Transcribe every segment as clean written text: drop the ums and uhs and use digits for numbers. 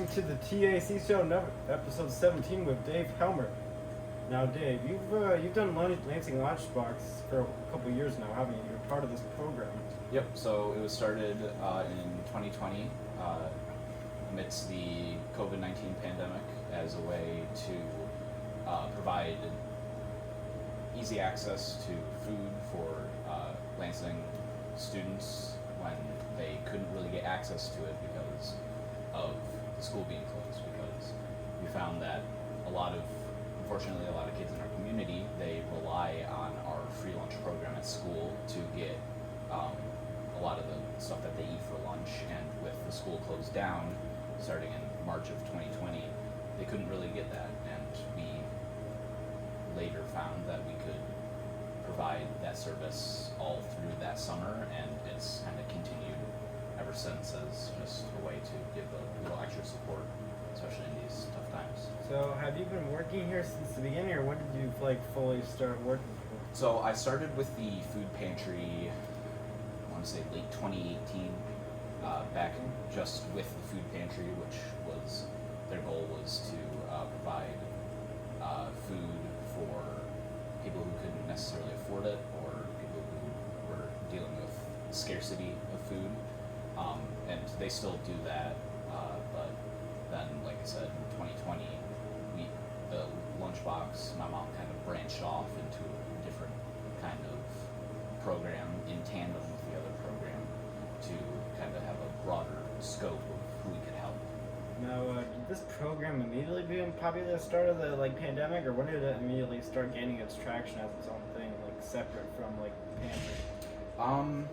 listening to the T.A.C. show, episode 17 with Dave Helmer. Now, Dave, you've done Lansing Lunchbox for a couple years now, haven't you? You're part of this program. Yep, so it was started in 2020 amidst the COVID-19 pandemic as a way to provide easy access to food for Lansing students when they couldn't really get access to it because of the school being closed, because we found that unfortunately a lot of kids in our community, they rely on our free lunch program at school to get a lot of the stuff that they eat for lunch, and with the school closed down starting in March of 2020, they couldn't really get that, and we later found that we could provide that service all through that summer, and it's kind of continued ever since as just a way to give a little extra support, especially in these tough times. So, have you been working here since the beginning, or when did you fully start working here? So I started with the food pantry, I want to say late 2018, back just with the food pantry, which was, their goal was to provide food for people who couldn't necessarily afford it, or people who were dealing with scarcity of food. And they still do that, but then, like I said, in 2020, the Lunchbox, my mom kind of branched off into a different kind of program in tandem with the other program to kind of have a broader scope of who we could help. Now, did this program immediately become popular at the start of the pandemic, or when did it immediately start gaining its traction as its own thing, separate from the pantry?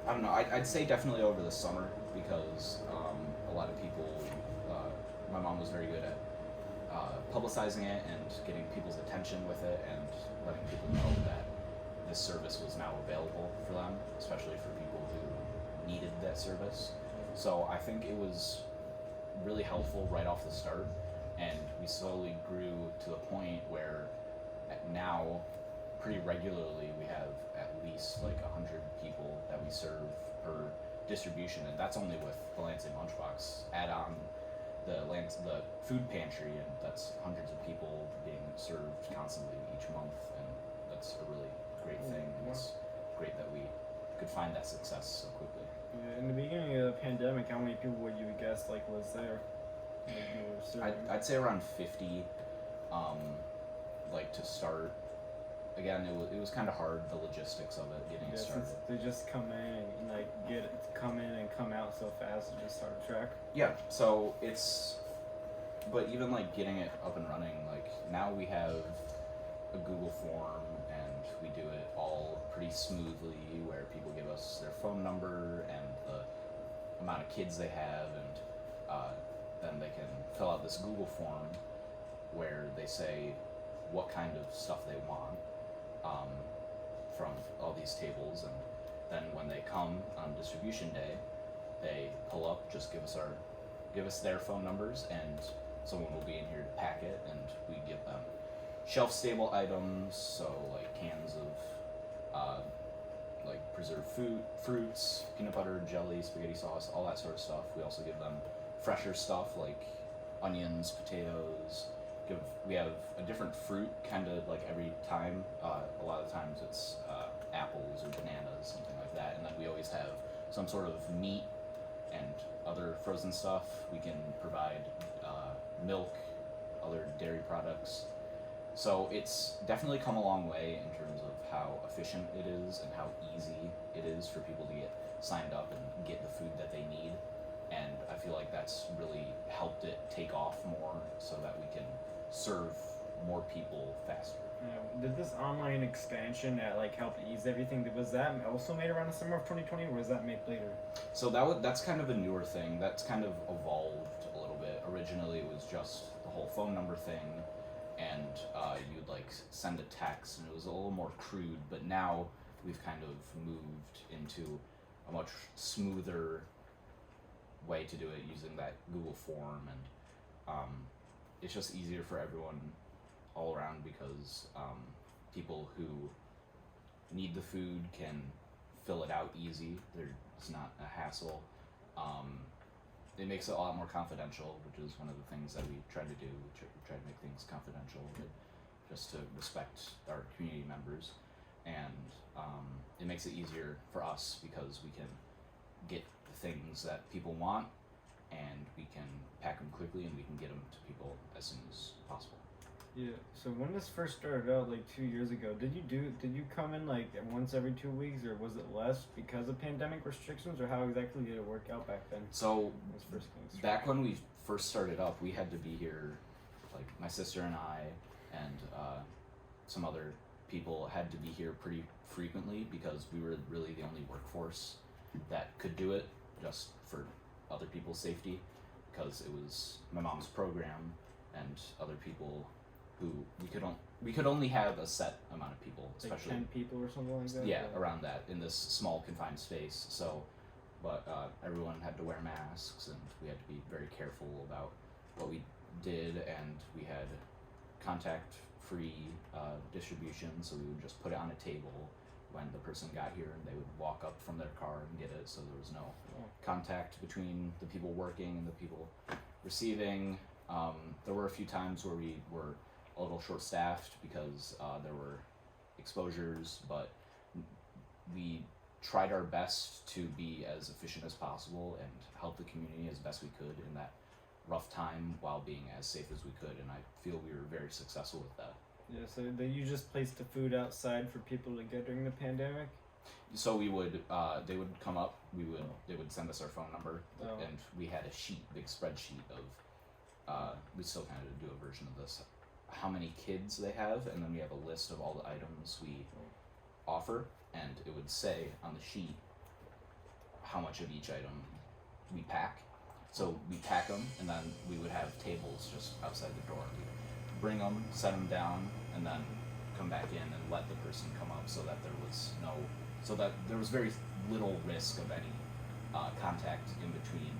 I don't know. I'd say definitely over the summer, because a lot of people, my mom was very good at publicizing it and getting people's attention with it, and letting people know that this service was now available for them, especially for people who needed that service. So I think it was really helpful right off the start, and we slowly grew to the point where now pretty regularly we have at least 100 people that we serve per distribution, and that's only with the Lansing Lunchbox. Add on the food pantry, and that's hundreds of people being served constantly each month, and that's a really great thing. And it's great that we could find that success so quickly. Yeah, in the beginning of the pandemic, how many people would you guess was there? I'd say around 50. To start. Again, it was kind of hard, the logistics of it, getting it started. They just come in and come in and come out so fast, and just start a track. Yeah, so but even getting it up and running, now we have a Google form, and we do it all pretty smoothly, where people give us their phone number and the amount of kids they have, and then they can fill out this Google form where they say what kind of stuff they want from all these tables, and then when they come on distribution day, they pull up, just give us their phone numbers, and someone will be in here to pack it, and we give them shelf-stable items, so cans of preserved fruits, peanut butter, jelly, spaghetti sauce, all that sort of stuff. We also give them fresher stuff like onions, potatoes. We have a different fruit kind of every time. A lot of times it's apples or bananas, something like that, and then we always have some sort of meat and other frozen stuff. We can provide milk, other dairy products. So it's definitely come a long way in terms of how efficient it is and how easy it is for people to get signed up and get the food that they need. And I feel like that's really helped it take off more, so that we can serve more people faster. Yeah. Did this online expansion that help ease everything, was that also made around the summer of 2020, or was that made later? So that's kind of a newer thing. That's kind of evolved a little bit. Originally it was just the whole phone number thing, and you'd send a text, and it was a little more crude, but now we've kind of moved into a much smoother way to do it, using that Google form, and it's just easier for everyone all around, because people who need the food can fill it out easy. It's not a hassle. it makes it a lot more confidential, which is one of the things that we try to do. We try to make things confidential, just to respect our community members, and it makes it easier for us because we can get the things that people want, and we can pack them quickly, and we can get them to people as soon as possible. Yeah. So when this first started out, like 2 years ago, did you come in like once every 2 weeks, or was it less because of pandemic restrictions, or how exactly did it work out back then? So When it was first getting started? back when we first started up, we had to be here, like my sister and I, and some other people had to be here pretty frequently because we were really the only workforce that could do it, just for other people's safety, because it was my mom's program and other people who we could only have a set amount of people, Like especially 10 people or something like that? yeah, Or- around that in this small confined space. So, but everyone had to wear masks, and we had to be very careful about what we did, and we had contact-free distribution. So we would just put it on a table when the person got here, and they would walk up from their car and get it. So there was no Oh. contact between the people working and the people receiving. There were a few times where we were a little short-staffed because there were exposures, but we tried our best to be as efficient as possible and help the community as best we could in that rough time while being as safe as we could, and I feel we were very successful with that. Yeah. So you just placed the food outside for people to get during the pandemic? So we would, they would come up, they would send us our phone number, Oh. and we had a sheet, big spreadsheet of, we still kind of do a version of this, how many kids they have, and then we have a list of all the items we offer, and it would say on the sheet how much of each item we pack. So we pack them, and then we would have tables just outside the door. We'd bring them, set them down, and then come back in and let the person come up, so that there was very little risk of any contact in between,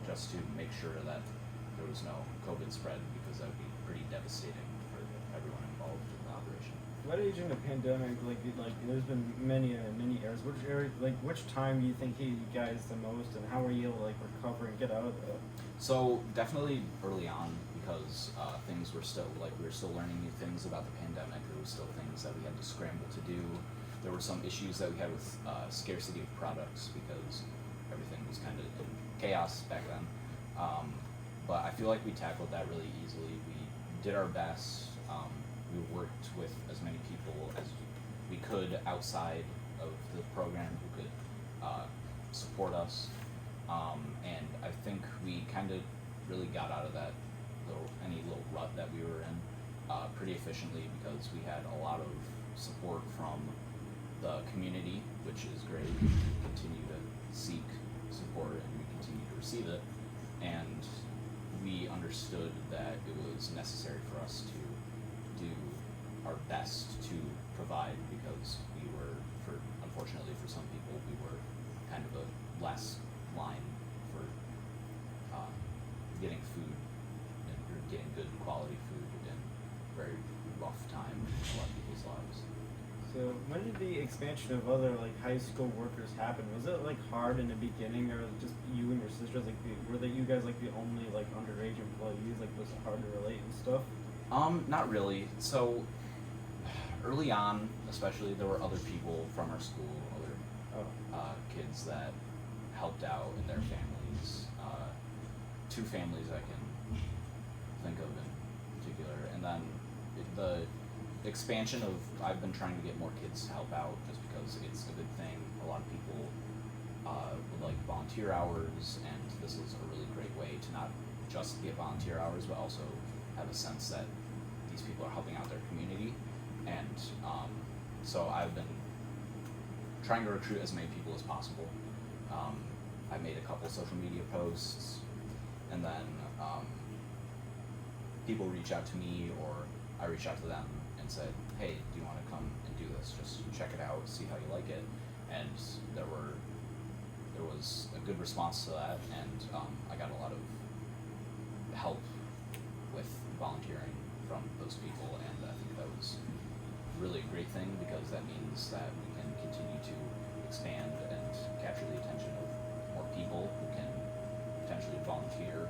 just to make sure that there was no COVID spread, because that would be pretty devastating for everyone involved in the operation. What age in the pandemic, like there's been many eras. Which time do you think hit you guys the most, and how were you able to recover and get out of that? So definitely early on, because things were still we were still learning new things about the pandemic. There were still things that we had to scramble to do. There were some issues that we had with scarcity of products because everything was kind of in chaos back then. But I feel like we tackled that really easily. We did our best. We worked with as many people as we could outside of the program who could support us. And I think we kind of really got out of that any little rut that we were in pretty efficiently, because we had a lot of support from the community, which is great. We continue to seek support, and we continue to receive it. And we understood that it was necessary for us to do our best to provide, because we were, unfortunately for some people, we were kind of the last line for getting food or getting good quality food in a very rough time in a lot of people's lives. So when did the expansion of other high school workers happen? Was it hard in the beginning, or was it just you and your sisters? Were you guys the only underage employees? Was it hard to relate and stuff? Not really. So early on, especially, there were other people from our school, other kids that helped out in their families. Two families I can think of in particular, and then the expansion of, I've been trying to get more kids to help out just because it's a good thing. A lot of people would like volunteer hours, and this is a really great way to not just get volunteer hours, but also have a sense that these people are helping out their community. And so I've been trying to recruit as many people as possible. I made a couple social media posts, and then people reach out to me, or I reach out to them and said, hey, do you want to come and do this? Just check it out, see how you like it. And there was a good response to that, and I got a lot of help with volunteering from those people, and I think that was really a great thing, because that means that we can continue to expand and capture the attention of more people who can potentially volunteer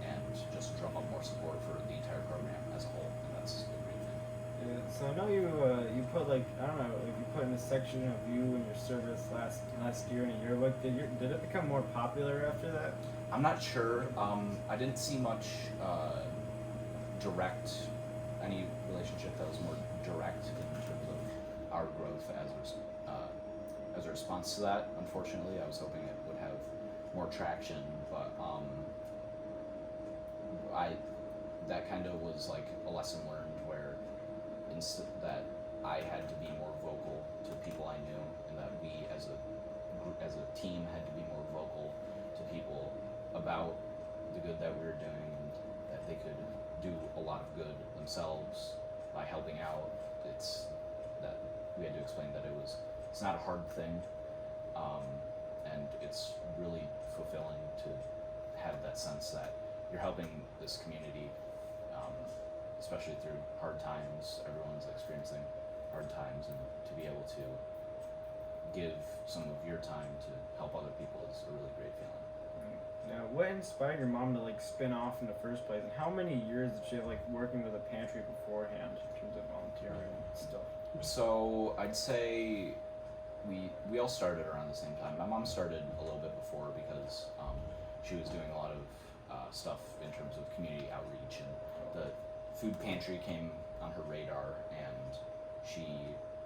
and just drum up more support for the entire program as a whole, and that's a great thing. Yeah, so I know you put like I don't know like you put in a section of you and your service last year in a yearbook. Did it become more popular after that? I'm not sure. I didn't see much direct, any relationship that was more direct in terms of our growth as a response to that. Unfortunately, I was hoping it would have more traction, but that kind of was like a lesson learned where that I had to be more vocal to people I knew, and that we as a team had to be more vocal to people about the good that we were doing, and that they could do a lot of good themselves by helping out. It's that we had to explain that it's not a hard thing, and it's really fulfilling to have that sense that you're helping this community, especially through hard times. Everyone's experiencing hard times, and to be able to give some of your time to help other people is a really great feeling. Now, what inspired your mom to like spin off in the first place, and how many years did she have like working with a pantry beforehand in terms of volunteering and stuff? So I'd say we all started around the same time. My mom started a little bit before because she was doing a lot of stuff in terms of community outreach, and the food pantry came on her radar, and she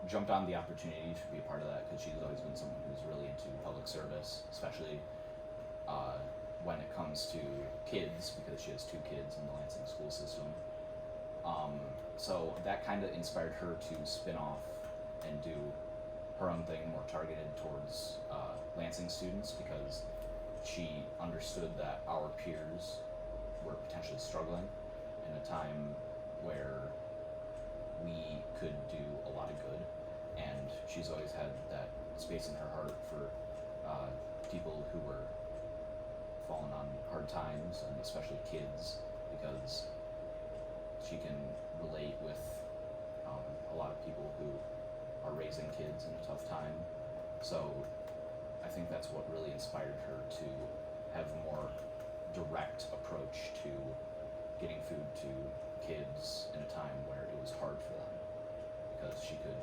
jumped on the opportunity to be a part of that because she's always been someone who's really into public service, especially when it comes to kids, because she has 2 kids in the Lansing school system. So that kind of inspired her to spin off and do her own thing, more targeted towards Lansing students, because she understood that our peers were potentially struggling in a time where we could do a lot of good, and she's always had that space in her heart for people who were falling on hard times, and especially kids, because she can relate with a lot of people who are raising kids in a tough time. So I think that's what really inspired her to have a more direct approach to getting food to kids in a time where it was hard for them, because she could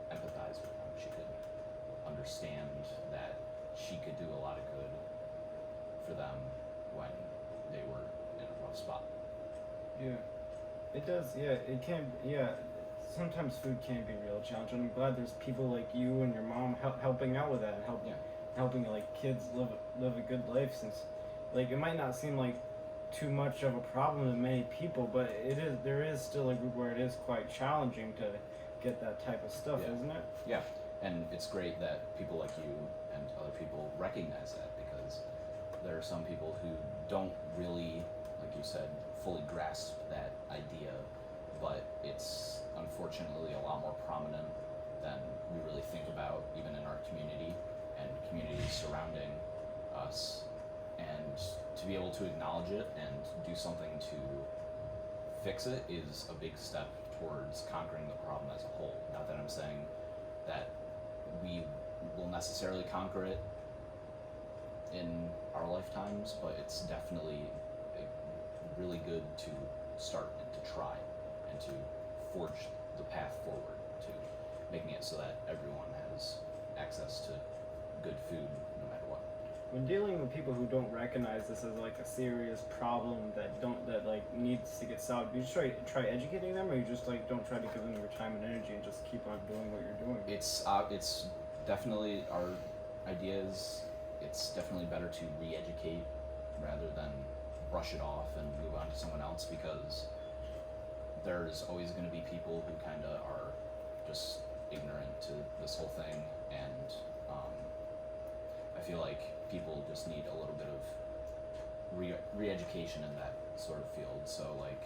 empathize with them. She could understand that she could do a lot of good for them when they were in a rough spot. Yeah, it does. Yeah, it can. Yeah, sometimes food can be real challenging. I'm glad there's people like you and your mom helping out with that, and helping like kids live a good life. Since like it might not seem like too much of a problem to many people, but there is still a group where it is quite challenging to get that type of stuff, isn't it? Yeah, and it's great that people like you and other people recognize that, because there are some people who don't really, like you said, fully grasp that idea, but it's unfortunately a lot more prominent than we really think about, even in our community and communities surrounding us. And to be able to acknowledge it and do something to fix it is a big step towards conquering the problem as a whole. Not that I'm saying that we will necessarily conquer it in our lifetimes, but it's definitely really good to start and to try and to forge the path forward to making it so that everyone has access to good food no matter what. When dealing with people who don't recognize this as like a serious problem that like needs to get solved, do you just try educating them, or you just like don't try to give them your time and energy and just keep on doing what you're doing? It's definitely our ideas. It's definitely better to re-educate rather than brush it off and move on to someone else, because there's always going to be people who kind of are just ignorant to this whole thing, and I feel like people just need a little bit of re-education in that sort of field. So like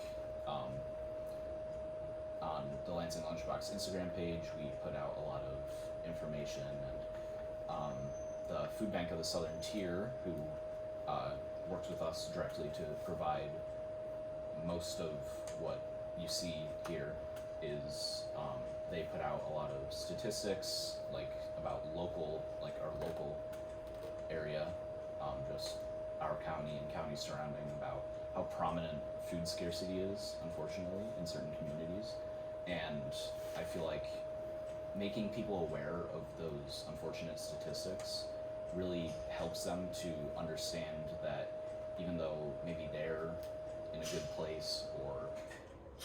on the Lansing Lunchbox Instagram page, we put out a lot of information, and the Food Bank of the Southern Tier, who works with us directly to provide most of what you see here, is they put out a lot of statistics like about our local area, just our county and counties surrounding about how prominent food scarcity is, unfortunately, in certain communities. And I feel like making people aware of those unfortunate statistics really helps them to understand that even though maybe they're in a good place, or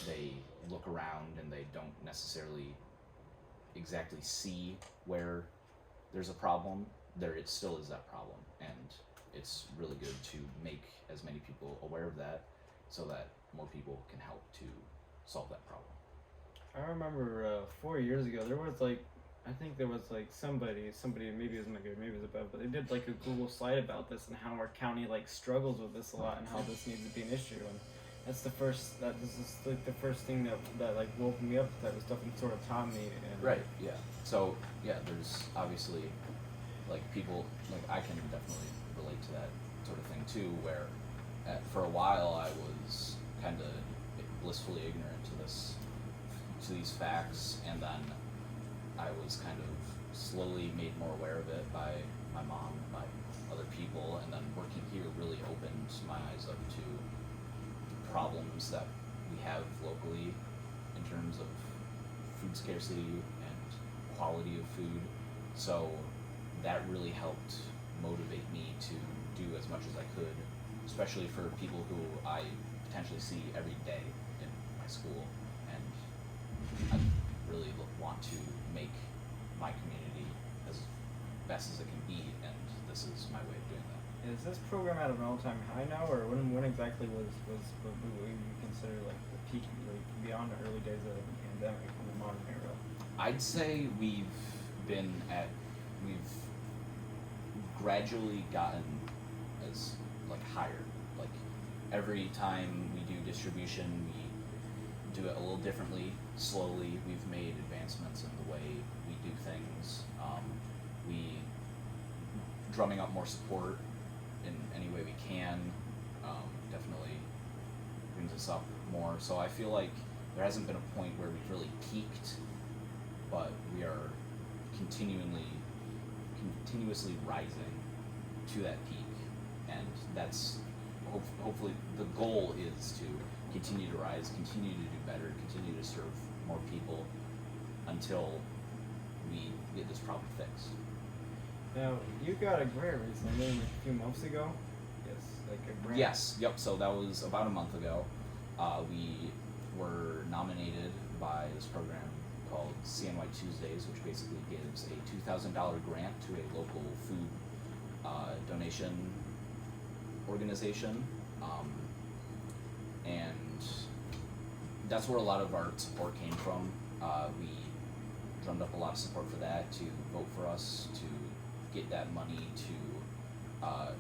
they look around and they don't necessarily exactly see where there's a problem, there it still is that problem, and it's really good to make as many people aware of that so that more people can help to solve that problem. I remember 4 years ago there was like, I think there was like somebody, maybe it was my good, maybe it was above, but they did like a Google slide about this and how our county like struggles with this a lot and how this needs to be an issue. And this is like the first thing that like woke me up to that was stuff and sort of taught me. And Right, yeah. So, yeah, there's obviously, like, people, like, I can definitely relate to that sort of thing, too, where for a while I was kind of blissfully ignorant to these facts, and then I was kind of slowly made more aware of it by my mom, by other people, and then working here really opened my eyes up to problems that we have locally in terms of food scarcity and quality of food. So that really helped motivate me to do as much as I could, especially for people who I potentially see every day in my school. And I really want to make my community as best as it can be, and this is my way of doing that. Is this program at an all-time high now, or when exactly was what you consider like the peak, like beyond the early days of the pandemic in the modern era? I'd say we've gradually gotten as like higher. Like every time we do distribution, we do it a little differently, slowly. We've made advancements in the way we do things. We drumming up more support in any way we can definitely brings us up more. So I feel like there hasn't been a point where we've really peaked, but we are continuously rising to that peak, and that's hopefully the goal is to continue to rise, continue to do better, continue to serve more people until we get this problem fixed. Now, you got a grant recently, like a few months ago. Yes, like a grant. Yes, yep. So that was about a month ago. We were nominated by this program called CNY Tuesdays, which basically gives a $2,000 grant to a local food donation organization, and that's where a lot of our support came from. We drummed up a lot of support for that, to vote for us, to get that money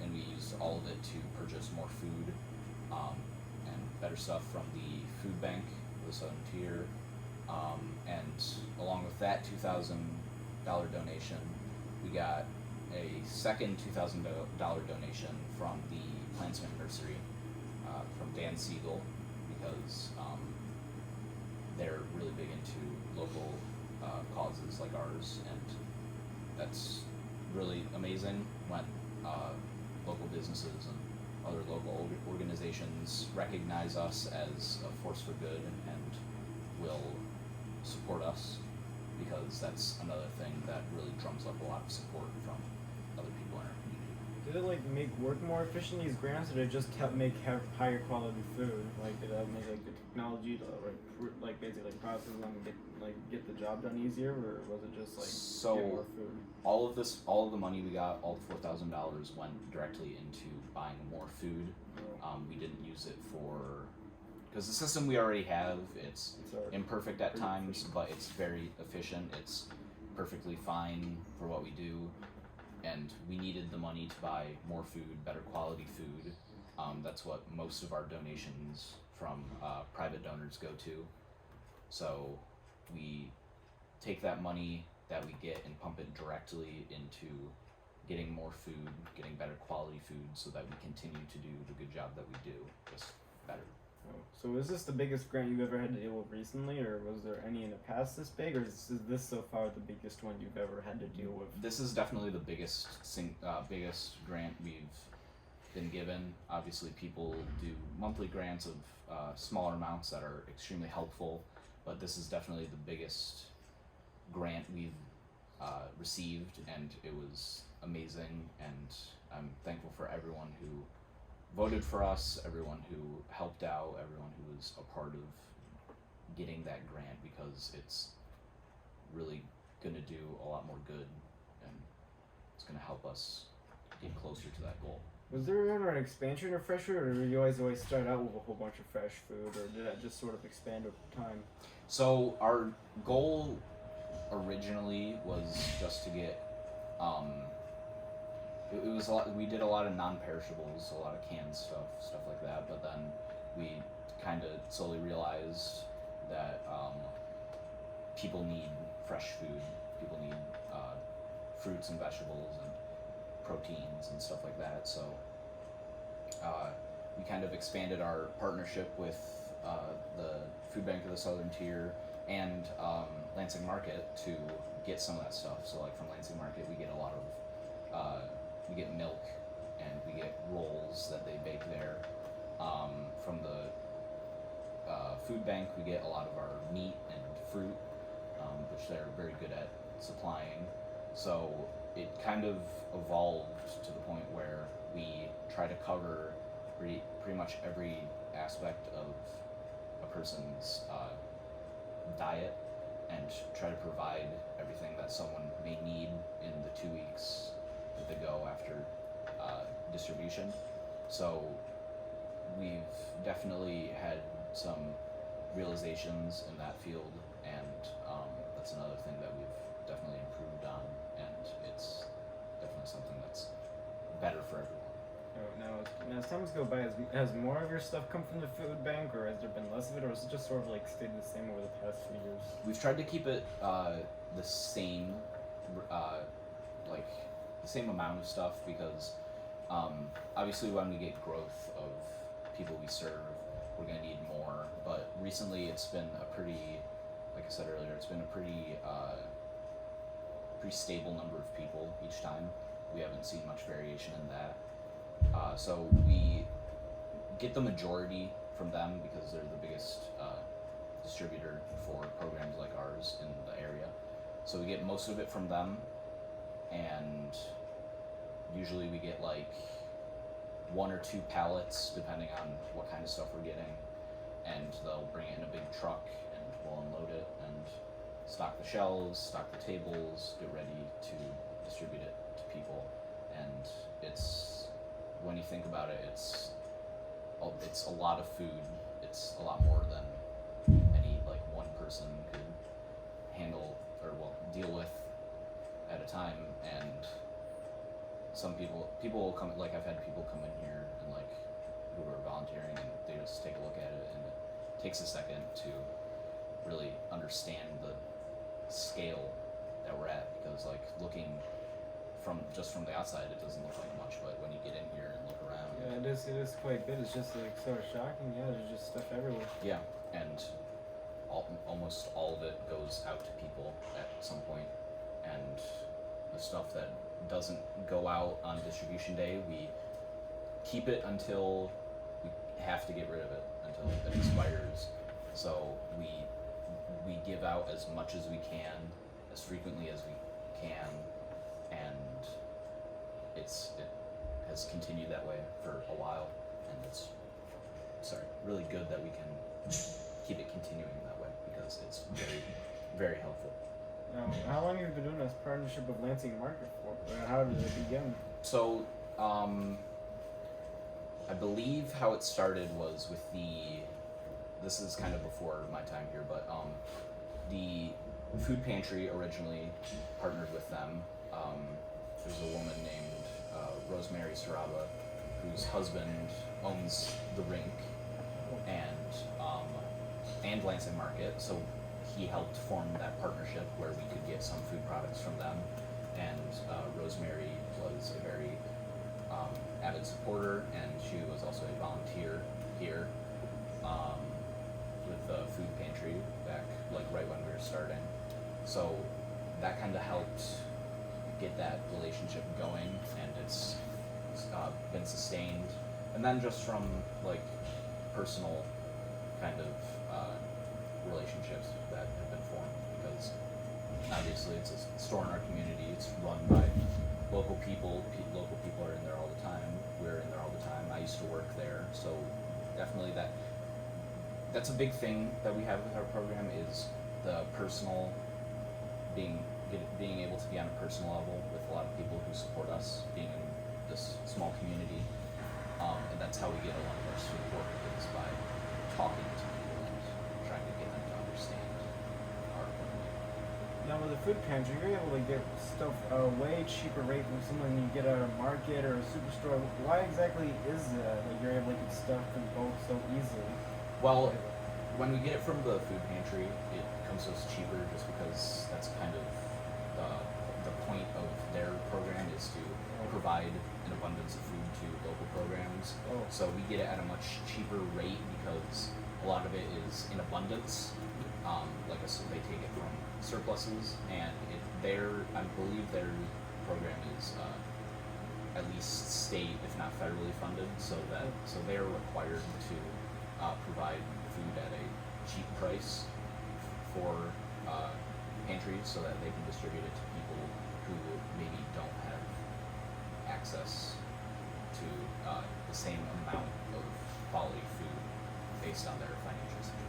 and we used all of it to purchase more food and better stuff from the food bank, the Southern Tier, and along with that $2,000 donation, we got a second $2,000 donation from the Plantsman Nursery, from Dan Siegel, because they're really big into local causes like ours, and that's really amazing when local businesses and other local organizations recognize us as a force for good and will support us, because that's another thing that really drums up a lot of support from other people in our community. Did it like make work more efficient, these grants, or did it just help make higher quality food? Like did it make like the technology to like basically process them and get the job done easier, or was it just like get more food? All of the money we got, all the $4,000 went directly into buying more food. We didn't use it for, because the system we already have, it's imperfect at times, but it's very efficient. It's perfectly fine for what we do, and we needed the money to buy more food, better quality food. That's what most of our donations from private donors go to. So we take that money that we get and pump it directly into getting more food, getting better quality food, so that we continue to do the good job that we do, just better. So is this the biggest grant you've ever had to deal with recently, or was there any in the past this big, or is this so far the biggest one you've ever had to deal with? This is definitely the biggest grant we've been given. Obviously, people do monthly grants of smaller amounts that are extremely helpful, but this is definitely the biggest grant we've received, and it was amazing. And I'm thankful for everyone who voted for us, everyone who helped out, everyone who was a part of getting that grant, because it's really going to do a lot more good, and it's going to help us get closer to that goal. Was there ever an expansion of fresh food, or did you always start out with a whole bunch of fresh food, or did that just sort of expand over time? So our goal originally was just to get it was a lot. We did a lot of non-perishables, a lot of canned stuff like that, but then we kind of slowly realized that people need fresh food, people need fruits and vegetables and proteins and stuff like that. So we kind of expanded our partnership with the Food Bank of the Southern Tier and Lansing Market to get some of that stuff. So like from Lansing Market, we get a lot of we get milk and we get rolls that they bake there. From the Food Bank, we get a lot of our meat and fruit, which they're very good at supplying. So it kind of evolved to the point where we try to cover pretty much every aspect of a person's diet, and try to provide everything that someone may need in the 2 weeks that they go after distribution. So we've definitely had some realizations in that field, and that's another thing that we've definitely improved on, and it's definitely something that's better for everyone. Now as times go by, has more of your stuff come from the food bank, or has there been less of it, or has it just sort of like stayed the same over the past few years? We've tried to keep it the same, like the same amount of stuff, because obviously when we get growth of people we serve, we're gonna need more. But recently it's been a pretty, like I said earlier, it's been a pretty stable number of people each time. We haven't seen much variation in that. So we get the majority from them because they're the biggest distributor for programs like ours in the area. So we get most of it from them, and usually we get like 1 or 2 pallets depending on what kind of stuff we're getting, and they'll bring it in a big truck and we'll unload it and stock the shelves, stock the tables, get ready to distribute it to people. And it's, when you think about it, it's a lot of food. It's a lot more than any like one person could handle or deal with at a time. And some people will come, like I've had people come in here and like who are volunteering, and they just take a look at it, and it takes a second to really understand the scale that we're at, because like looking from the outside, it doesn't look like much, but when you get in here and look around, yeah, it is quite good. It's just like sort of shocking. Yeah, there's just stuff everywhere. Yeah, and almost all of it goes out to people at some point, and the stuff that doesn't go out on distribution day, we keep it until we have to get rid of it, until it expires. So we give out as much as we can, as frequently as we can, and it has continued that way for a while, and it's really good that we can keep it continuing that way, because it's very, very helpful. How long have you been doing this partnership with Lansing Market for? How did it begin? So, I believe how it started was with this is kind of before my time here, but the food pantry originally partnered with them. There's a woman named Rosemary Saraba, whose husband owns the rink and Lansing Market, so he helped form that partnership where we could get some food products from them. And Rosemary was a very avid supporter, and she was also a volunteer here with the food pantry back like right when we were starting. So that kind of helped get that relationship going, and it's been sustained, and then just from like personal kind of relationships that have been formed, because obviously it's a store in our community. It's run by local people. Local people are in there all the time. We're in there all the time. I used to work there, so definitely that's a big thing that we have with our program is the personal being able to be on a personal level with a lot of people who support us, being in this small community, and that's how we get a lot of our support is by talking to people and trying to get them to understand our point of view. Now with the food pantry, you're able to get stuff a way cheaper rate from something you get at a market or a superstore. Why exactly is that? Like you're able to get stuff from both so easily? Well, when we get it from the food pantry, it comes to us cheaper just because that's kind of the point of their program is to provide an abundance of food to local programs. Oh. So we get it at a much cheaper rate because a lot of it is in abundance. They take it from surpluses, and I believe their program is at least state, if not federally funded, so they are required to provide food at a cheap price for pantries so that they can distribute it to people who maybe don't have access to the same amount of quality food based on their financial situation.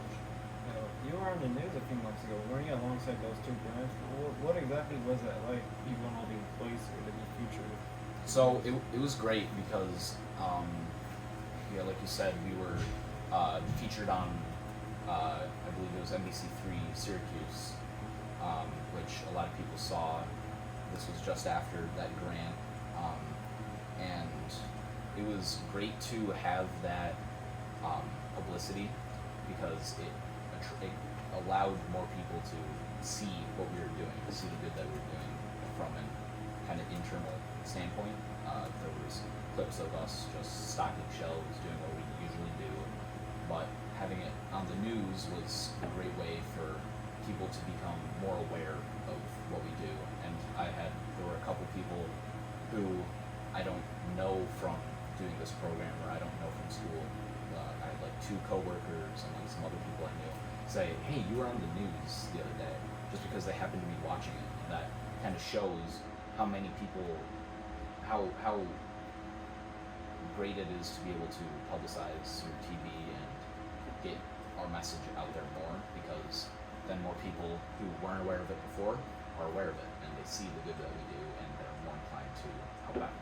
You were on the news a few months ago. Weren't you alongside those two brands? What exactly was that like? You want all the employees here to be featured? So it was great because, like you said, we were featured on, I believe it was NBC3 Syracuse, which a lot of people saw. This was just after that grant, and it was great to have that publicity because it allowed more people to see what we were doing, to see the good that we were doing from an kind of internal standpoint. There was clips of us just stocking shelves, doing what we usually do, but having it on the news was a great way for people to become more aware of what we do. And there were a couple people who I don't know from doing this program, or I don't know from school. I had like two coworkers and like some other people I knew say, "Hey, you were on the news the other day," just because they happened to be watching it. And that kind of shows how many people, how great it is to be able to publicize through TV and get our message out there more, because then more people who weren't aware of it before are aware of it, and they see the good that we do, and they're more inclined to help out.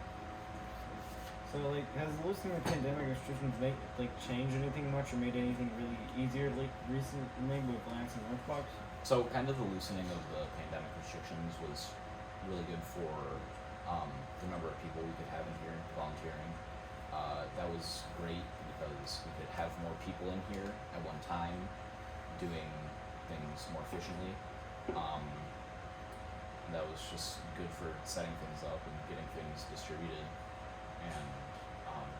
So like, has loosening the pandemic restrictions changed anything much, or made anything really easier recently with Lansing Lunchbox? So kind of the loosening of the pandemic restrictions was really good for the number of people we could have in here volunteering. That was great because we could have more people in here at one time doing things more efficiently. That was just good for setting things up and getting things distributed. And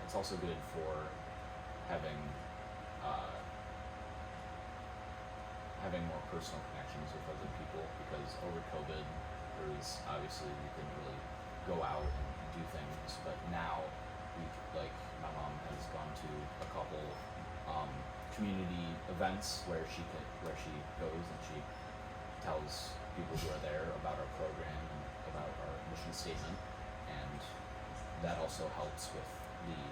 it's also good for having more personal connections with other people, because over COVID, there was obviously we couldn't really go out and do things, but now my mom has gone to a couple community events where she goes and she tells people who are there about our program and about our mission statement, and that also helps with the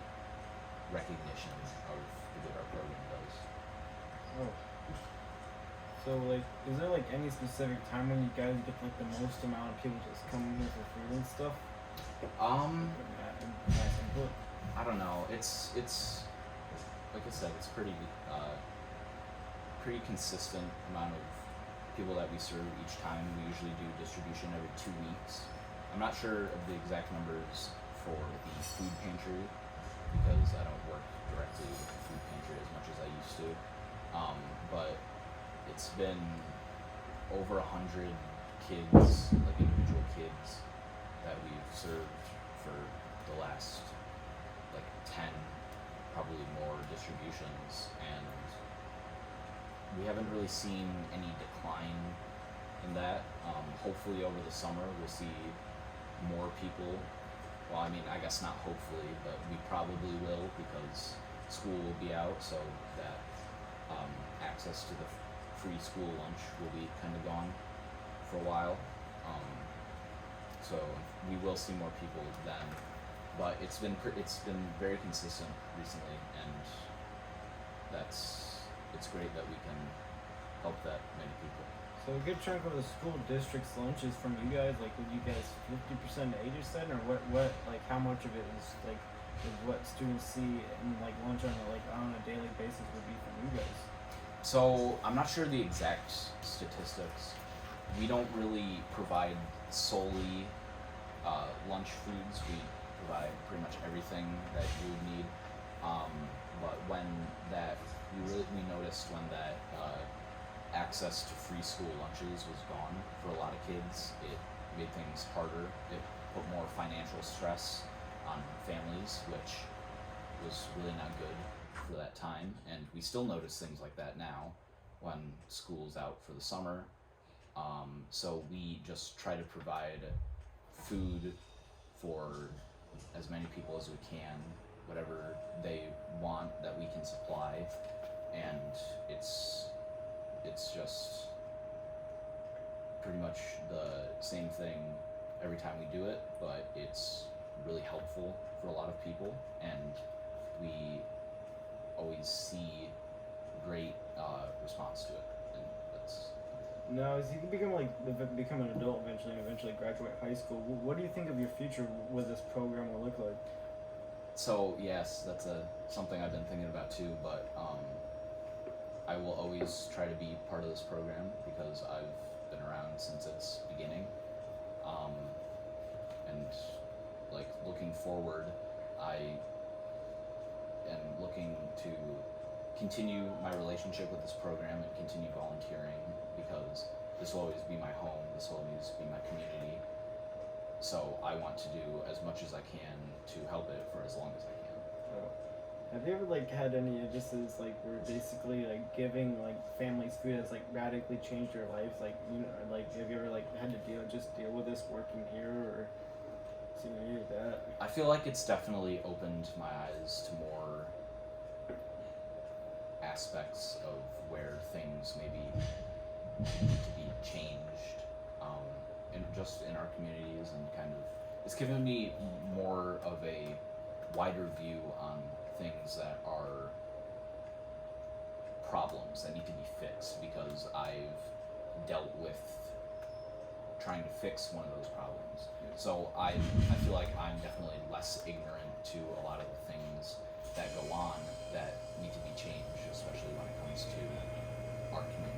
recognition of the good our program does. Oh. So is there any specific time when you guys get the most amount of people just coming here for food and stuff? I don't know. It's like I said, it's pretty consistent amount of people that we serve each time. We usually do distribution every 2 weeks. I'm not sure of the exact numbers for the food pantry because I don't work directly with the food pantry as much as I used to. But it's been over 100 kids, individual kids, that we've served for the last 10, probably more distributions, and we haven't really seen any decline in that. Hopefully over the summer we'll see more people well, I mean, I guess not hopefully, but we probably will because school will be out, so that access to the free school lunch will be kind of gone for a while. Um, so we will see more people then, but it's been very consistent recently, and it's great that we can help that many people. So a good chunk of the school district's lunch is from you guys. Like, would you guys 50% to 80%, or what? Like, how much of it is like is what students see in like lunch on a daily basis would be from you guys? So I'm not sure the exact statistics. We don't really provide solely lunch foods. We provide pretty much everything that you would need. But when that we noticed when that access to free school lunches was gone for a lot of kids, it made things harder. It put more financial stress on families, which was really not good for that time. And we still notice things like that now when school's out for the summer. So we just try to provide food for as many people as we can, whatever they want that we can supply, and it's just pretty much the same thing every time we do it, but it's really helpful for a lot of people, and we always see great response to it, and that's. Now, as you become an adult eventually, and eventually graduate high school, what do you think of your future? What this program will look like? So yes, that's something I've been thinking about too, but I will always try to be part of this program because I've been around since its beginning, and like looking forward, I am looking to continue my relationship with this program and continue volunteering because this will always be my home, this will always be my community. So I want to do as much as I can to help it for as long as I can. Oh. Have you ever had any instances where basically giving families food has radically changed your life? Have you ever had to deal with this working here or seen any of that? I feel like it's definitely opened my eyes to more aspects of where things maybe need to be changed, and just in our communities, and kind of it's given me more of a wider view on things that are problems that need to be fixed, because I've dealt with trying to fix one of those problems. So I feel like I'm definitely less ignorant to a lot of the things that go on that need to be changed, especially when it comes to our community.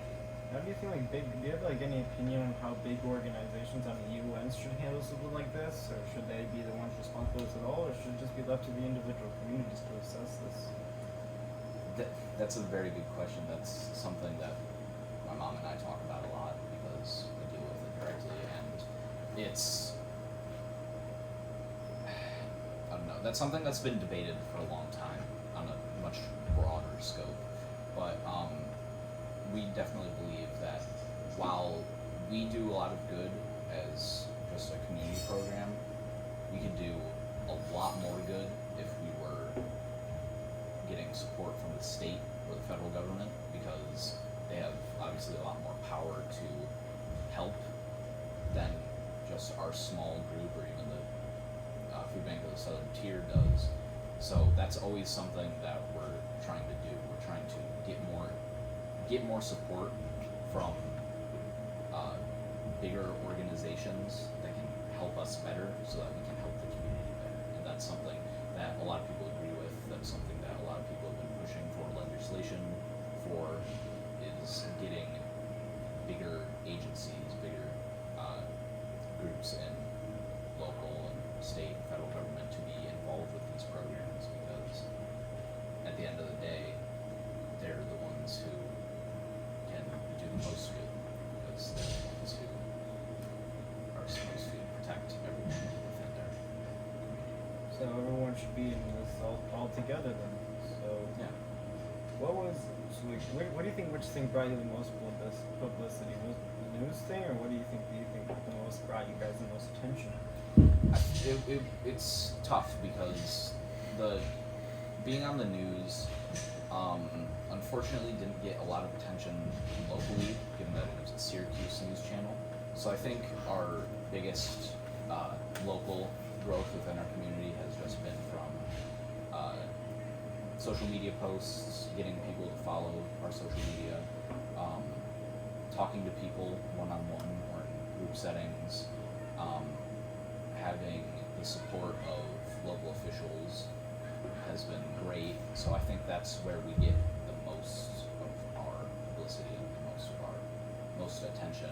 How do you think do you have any opinion on how big organizations on the UN should handle something like this, or should they be the ones responsible for this at all, or should it just be left to the individual communities to assess this? That's a very good question. That's something that my mom and I talk about a lot because we deal with it directly, and it's, I don't know, that's something that's been debated for a long time on a much broader scope, but we definitely believe that while we do a lot of good as just a community program, we could do a lot more good if we were getting support from the state or the federal government, because they have obviously a lot more power to help than just our small group or even the Food Bank of the Southern Tier does. So that's always something that we're trying to do. We're trying to get more support from bigger organizations that can help us better, so that we can help the community better. And that's something that a lot of people agree with. That's something that a lot of people have been pushing for legislation for, is getting bigger agencies, bigger groups in local and state and federal government to be involved with these programs, because at the end of the day, they're the ones who can do the most good, because they're the ones who are supposed to protect everyone within their community. So everyone should be in this all together then. So Yeah. what do you think? Which thing brought you the most publicity? Was it the news thing, or what do you think? The most brought you guys the most attention? It's tough because the being on the news, unfortunately, didn't get a lot of attention locally, given that it was a Syracuse news channel. So I think our biggest local growth within our community has just been from social media posts, getting people to follow our social media, talking to people one-on-one or in group settings, having the support of local officials has been great. So I think that's where we get the most of our publicity and the most attention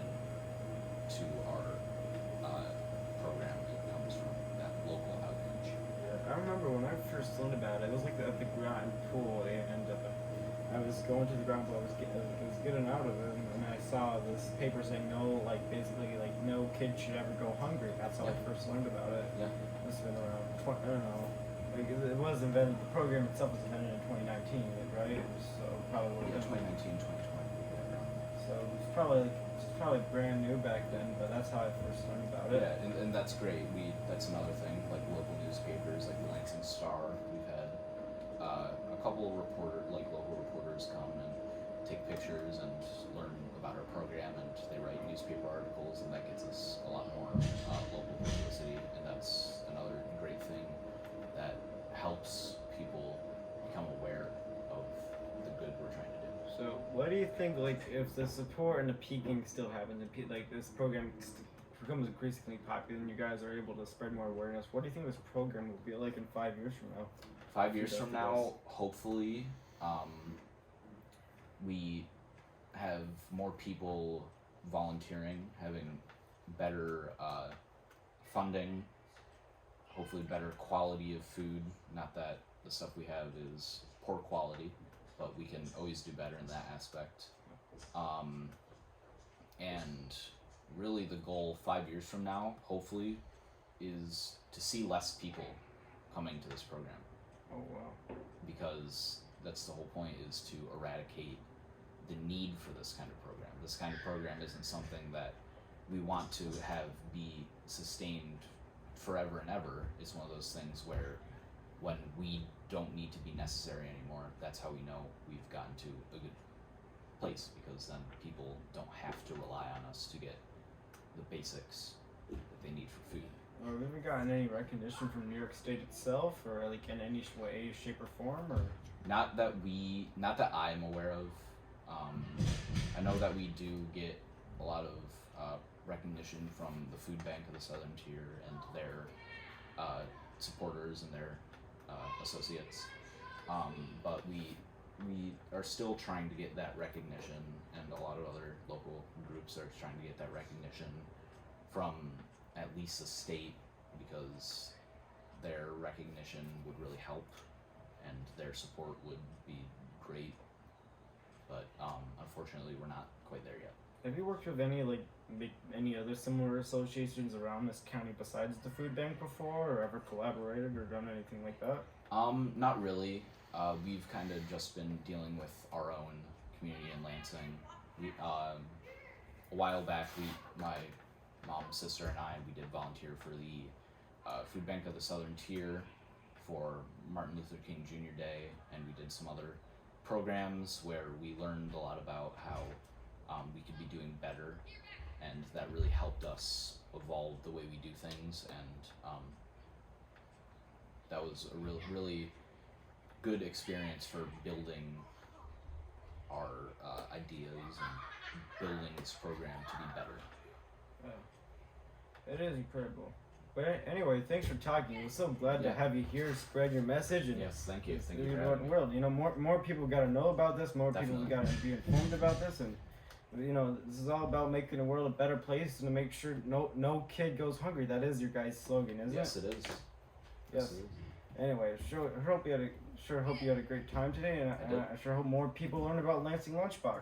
to our program. It comes from that local outreach. Yeah, I remember when I first learned about it. It was like at the ground pool, and I was going to the ground pool. I was getting out of it, and I saw this paper saying no, like basically like no kid should ever go hungry. That's how I first learned about it. Yeah. It's been around I don't know. Like it was invented. The program itself was invented in 2019, right? It was probably 2019, 2020. So it's probably brand new back then, but that's how I first learned about it. Yeah, and that's great. That's another thing. Like local newspapers, like the Lansing Star, we've had a couple of local reporters come and take pictures and learn about our program, and they write newspaper articles, and that gets us a lot more local publicity, and that's another great thing that helps people become aware of the good we're trying to do. So, what do you think? Like, if the support and the peaking still happen, like this program becomes increasingly popular, and you guys are able to spread more awareness, what do you think this program will be like in 5 years from now? 5 years from now, hopefully, we have more people volunteering, having better funding, hopefully better quality of food. Not that the stuff we have is poor quality, but we can always do better in that aspect. And really the goal 5 years from now, hopefully, is to see less people coming to this program. Oh wow. Because that's the whole point, is to eradicate the need for this kind of program. This kind of program isn't something that we want to have be sustained forever and ever. It's one of those things where when we don't need to be necessary anymore, that's how we know we've gotten to a good place, because then people don't have to rely on us to get the basics that they need for food. Have we gotten any recognition from New York State itself, or like in any way, shape, or form, or? Not that I'm aware of. I know that we do get a lot of recognition from the Food Bank of the Southern Tier and their supporters and their associates, but we are still trying to get that recognition, and a lot of other local groups are trying to get that recognition from at least the state, because their recognition would really help and their support would be great, but unfortunately we're not quite there yet. Have you worked with any other similar associations around this county besides the food bank before, or ever collaborated or done anything like that? Not really. We've kind of just been dealing with our own community in Lansing. A while back, my mom, sister, and I, we did volunteer for the Food Bank of the Southern Tier for Martin Luther King Jr. Day, and we did some other programs where we learned a lot about how we could be doing better, and that really helped us evolve the way we do things, and that was a really good experience for building our ideas and building this program to be better. It is incredible. But anyway, thanks for talking. We're so glad to have you here, spread your message, and yes, thank you. Thank you for for having me. world. You know, more people got to know about this. More Definitely. people got to be informed about this, and you know, this is all about making the world a better place and to make sure no kid goes hungry. That is your guys' slogan, isn't Yes, it? it is. Yes. It is. Anyway, hope you had a great time today, and I sure hope more people learn about Lansing Lunchbox.